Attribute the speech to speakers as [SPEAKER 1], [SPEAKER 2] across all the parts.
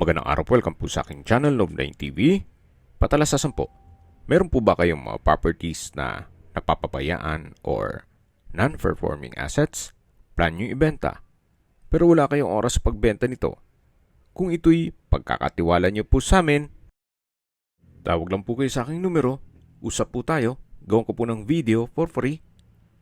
[SPEAKER 1] Magandang araw po, welcome po sa aking channel, Love9 TV. Patalasasan po, meron po ba kayong mga properties na napapabayaan or non-performing assets? Plan nyo ibenta, pero wala kayong oras sa pagbenta nito. Kung ito'y pagkakatiwala nyo po sa amin, tawag lang po kayo sa aking numero, usap po tayo, gawin ko po ng video for free.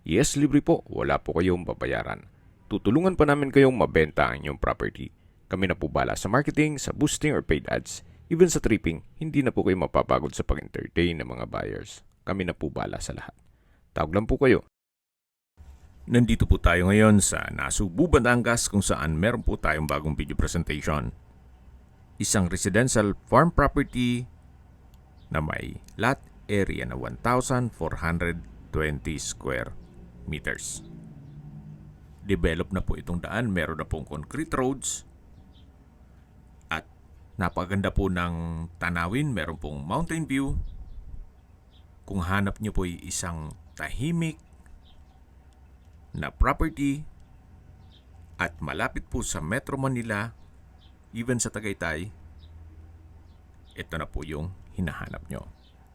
[SPEAKER 1] Yes, libre po, wala po kayong babayaran. Tutulungan pa namin kayong mabenta ang inyong property. Kami na po bala sa marketing, sa boosting or paid ads. Even sa tripping, hindi na po kayo mapapagod sa pag-entertain ng mga buyers. Kami na po bala sa lahat. Tawag lang po kayo. Nandito po tayo ngayon sa Nasugbu, Batangas kung saan meron po tayong bagong video presentation. Isang residential farm property na may lot area na 1,420 square meters. Develop na po itong daan, meron na pong concrete roads. Napaganda po ng tanawin, meron pong mountain view. Kung hanap nyo po ay isang tahimik na property at malapit po sa Metro Manila, even sa Tagaytay, ito na po yung hinahanap nyo.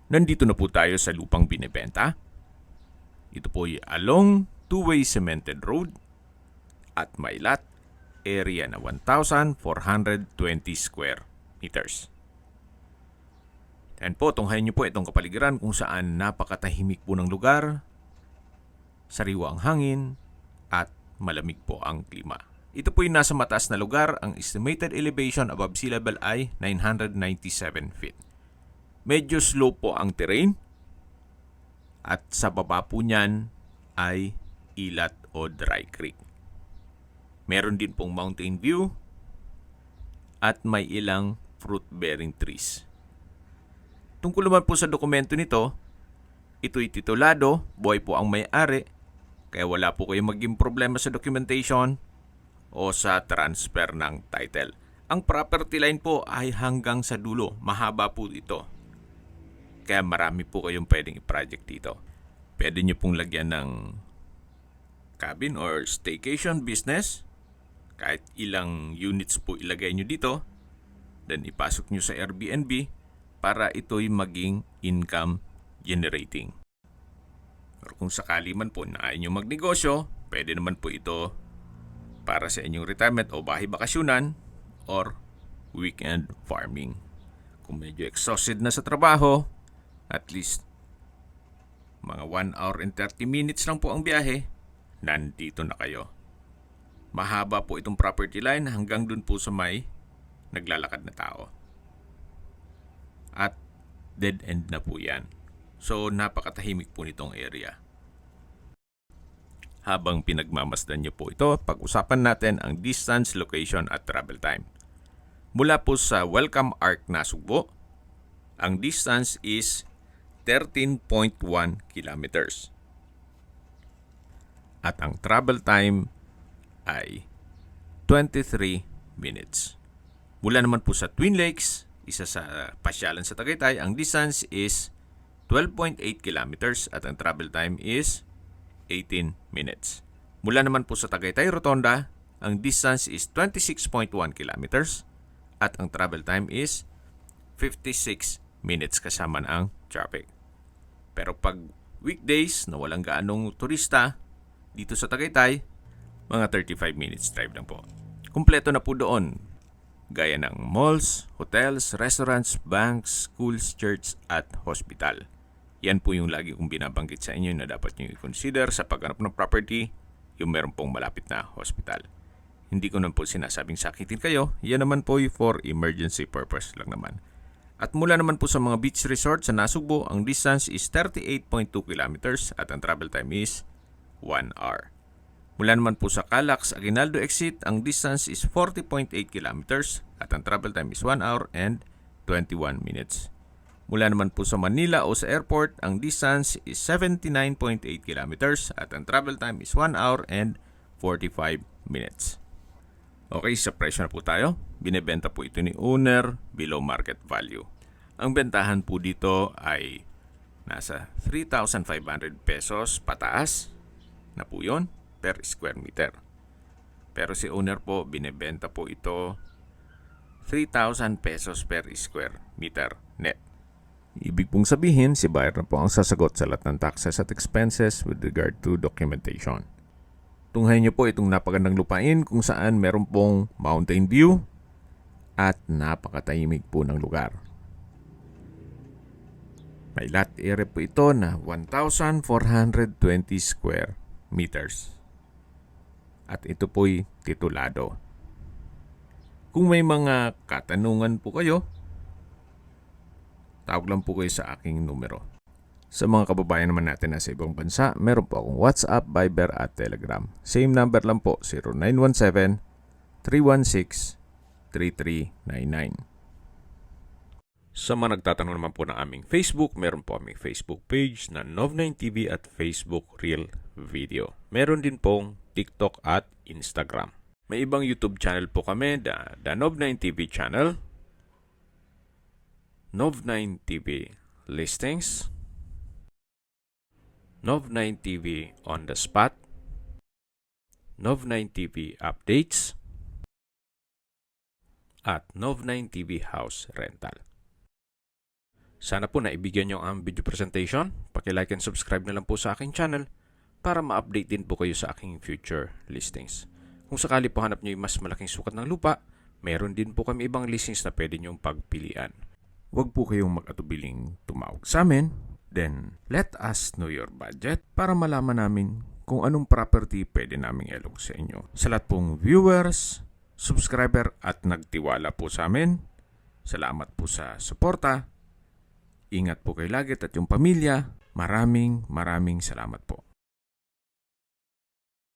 [SPEAKER 1] Nandito na po tayo sa lupang binibenta. Ito po ay along two-way cemented road at may lot area na 1,420 square meters. And po, tunghayin niyo po itong kapaligiran kung saan napakatahimik po ng lugar, sariwa ang hangin, at malamig po ang klima. Ito po yung nasa mataas na lugar, ang estimated elevation above sea level ay 997 feet. Medyo slow po ang terrain, at sa baba po niyan ay ilat o dry creek. Meron din pong mountain view, at may ilang fruit-bearing trees. Tungkol naman po sa dokumento nito, ito'y titulado, buhay po ang may-ari, kaya wala po kayong maging problema sa documentation o sa transfer ng title. Ang property line po ay hanggang sa dulo, mahaba po ito. Kaya marami po kayong pwedeng i-project dito. Pwede nyo pong lagyan ng cabin or staycation business, kahit ilang units po ilagay nyo dito, then ipasok nyo sa Airbnb para ito'y maging income generating. Or kung sakali man po na ayaw nyo magnegosyo, pwede naman po ito para sa inyong retirement o bahay bakasyunan or weekend farming. Kung medyo exhausted na sa trabaho, at least mga 1 hour and 30 minutes lang po ang biyahe, nandito na kayo. Mahaba po itong property line hanggang dun po sa may naglalakad na tao. At dead end na po yan. So napakatahimik po nitong area. Habang pinagmamasdan nyo po ito, pag-usapan natin ang distance, location at travel time. Mula po sa Welcome Arc Nasugbu, ang distance is 13.1 kilometers. At ang travel time ay 23 minutes. Mula naman po sa Twin Lakes, isa sa pasyalan sa Tagaytay, ang distance is 12.8 kilometers at ang travel time is 18 minutes. Mula naman po sa Tagaytay Rotonda, ang distance is 26.1 kilometers at ang travel time is 56 minutes kasama ang traffic. Pero pag weekdays na walang gaanong turista dito sa Tagaytay, mga 35 minutes drive lang po. Kumpleto na po doon, gaya ng malls, hotels, restaurants, banks, schools, church at hospital. Yan po yung lagi kong binabanggit sa inyo na dapat nyo i-consider sa paghanap ng property, yung meron pong malapit na hospital. Hindi ko naman po sinasabing sakitin kayo, yan naman po for emergency purpose lang naman. At mula naman po sa mga beach resort sa Nasugbu, ang distance is 38.2 kilometers at ang travel time is 1 hour. Mula naman po sa Calax, Aguinaldo exit, ang distance is 40.8 kilometers at ang travel time is 1 hour and 21 minutes. Mula naman po sa Manila o sa airport, ang distance is 79.8 kilometers at ang travel time is 1 hour and 45 minutes. Okay, sa presyo na po tayo. Binebenta po ito ni owner below market value. Ang bentahan po dito ay nasa 3,500 pesos pataas na po yun per square meter. Pero si owner po, binebenta po ito 3,000 pesos per square meter net. Ibig pong sabihin, si buyer na po ang sasagot sa lahat ng taxes at expenses with regard to documentation. Tunghayan niyo po itong napagandang lupain kung saan meron pong mountain view at napakatahimik po ng lugar. May lot area po ito na 1,420 square meters. At ito po'y titulado. Kung may mga katanungan po kayo, tawag lang po kayo sa aking numero. Sa mga kababayan naman natin na sa ibang bansa, meron po akong WhatsApp, Viber at Telegram. Same number lang po, 0917-316-3399. Sa mga nagtatanong naman po ng aming Facebook, meron po aming Facebook page na Nov9TV at Facebook Real Video. Meron din pong TikTok at Instagram. May ibang YouTube channel po kami, the Nov9TV channel, Nov9TV Listings, Nov9TV On The Spot, Nov9TV Updates, at Nov9TV House Rental. Sana po naibigyan nyo ang video presentation. Paki-like and subscribe na lang po sa aking channel para ma-update din po kayo sa aking future listings. Kung sakali po hanap nyo yung mas malaking sukat ng lupa, meron din po kami ibang listings na pwede nyong pagpilian. Huwag po kayong mag-atubiling tumawag sa amin. Then, let us know your budget para malaman namin kung anong property pwede naming ilog sa inyo. Sa lahat pong viewers, subscriber at nagtiwala po sa amin, salamat po sa suporta. Ingat po kayo lagi at yung pamilya. Maraming salamat po.